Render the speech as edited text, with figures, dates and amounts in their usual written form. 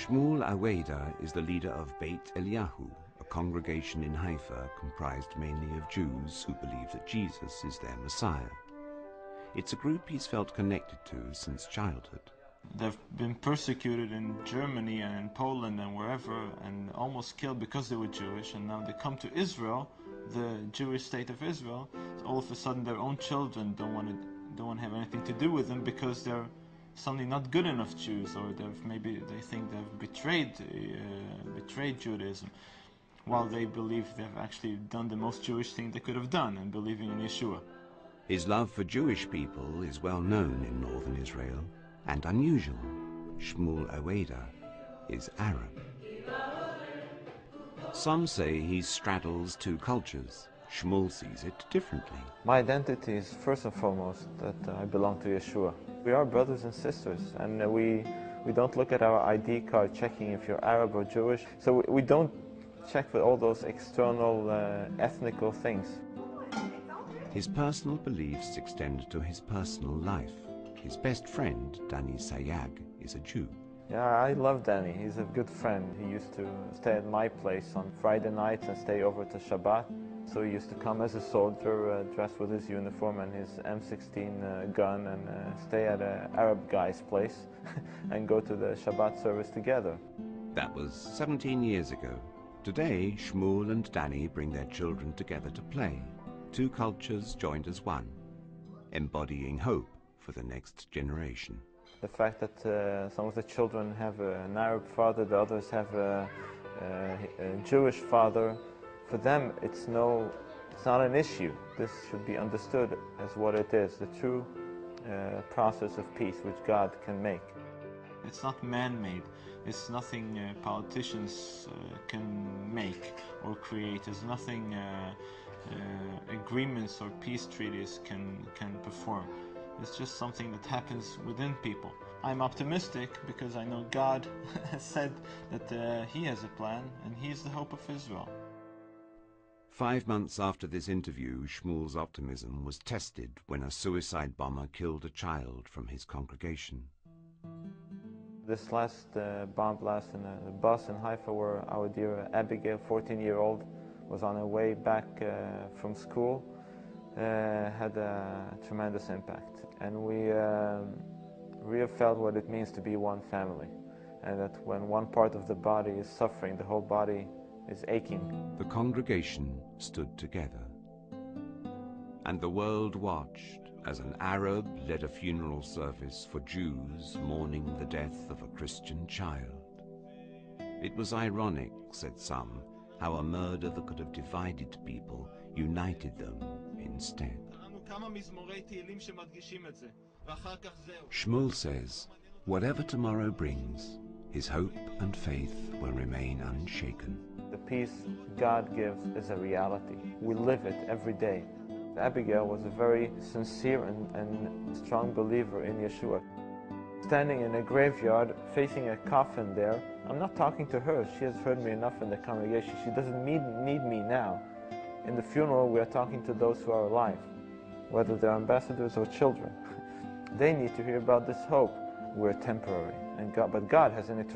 Shmuel Aweda is the leader of Beit Eliyahu, a congregation in Haifa comprised mainly of Jews who believe that Jesus is their Messiah. It's a group he's felt connected to since childhood. They've been persecuted in Germany and in Poland and wherever, and almost killed because they were Jewish, and now they come to Israel, the Jewish state of Israel. So all of a sudden their own children don't want to have anything to do with them because they're suddenly not good enough Jews, or maybe they think they've betrayed Judaism, while they believe they've actually done the most Jewish thing they could have done in believing in Yeshua. His love for Jewish people is well known in northern Israel and unusual. Shmuel Aweda is Arab. Some say he straddles two cultures. Shmuel sees it differently. My identity is first and foremost that I belong to Yeshua. We are brothers and sisters, and we don't look at our ID card checking if you're Arab or Jewish. So we don't check with all those external ethnical things. His personal beliefs extend to his personal life. His best friend, Danny Sayag, is a Jew. Yeah, I love Danny. He's a good friend. He used to stay at my place on Friday nights and stay over to Shabbat. So he used to come as a soldier, dressed with his uniform and his M16 gun, and stay at an Arab guy's place and go to the Shabbat service together. That was 17 years ago. Today, Shmuel and Danny bring their children together to play. Two cultures joined as one, embodying hope for the next generation. The fact that some of the children have an Arab father, the others have a Jewish father, for them it's not an issue. This should be understood as what it is, the true process of peace which God can make. It's not man-made. It's nothing politicians can make or create. There's nothing agreements or peace treaties can perform. It's just something that happens within people. I'm optimistic because I know God has said that He has a plan and He is the hope of Israel. 5 months after this interview, Shmuel's optimism was tested when a suicide bomber killed a child from his congregation. This last bomb blast in a bus in Haifa, where our dear Abigail, 14-year-old, was on her way back from school, had a tremendous impact. And we really felt what it means to be one family, and that when one part of the body is suffering, the whole body is aching. The congregation stood together, and the world watched as an Arab led a funeral service for Jews mourning the death of a Christian child. It was ironic, said some, how a murder that could have divided people united them instead. Shmuel says, whatever tomorrow brings, his hope and faith will remain unshaken. The peace God gives is a reality. We live it every day. Abigail was a very sincere and strong believer in Yeshua. Standing in a graveyard, facing a coffin there, I'm not talking to her. She has heard me enough in the congregation. She doesn't need me now. In the funeral, we are talking to those who are alive, whether they're ambassadors or children. They need to hear about this hope. We're temporary, but God has an eternal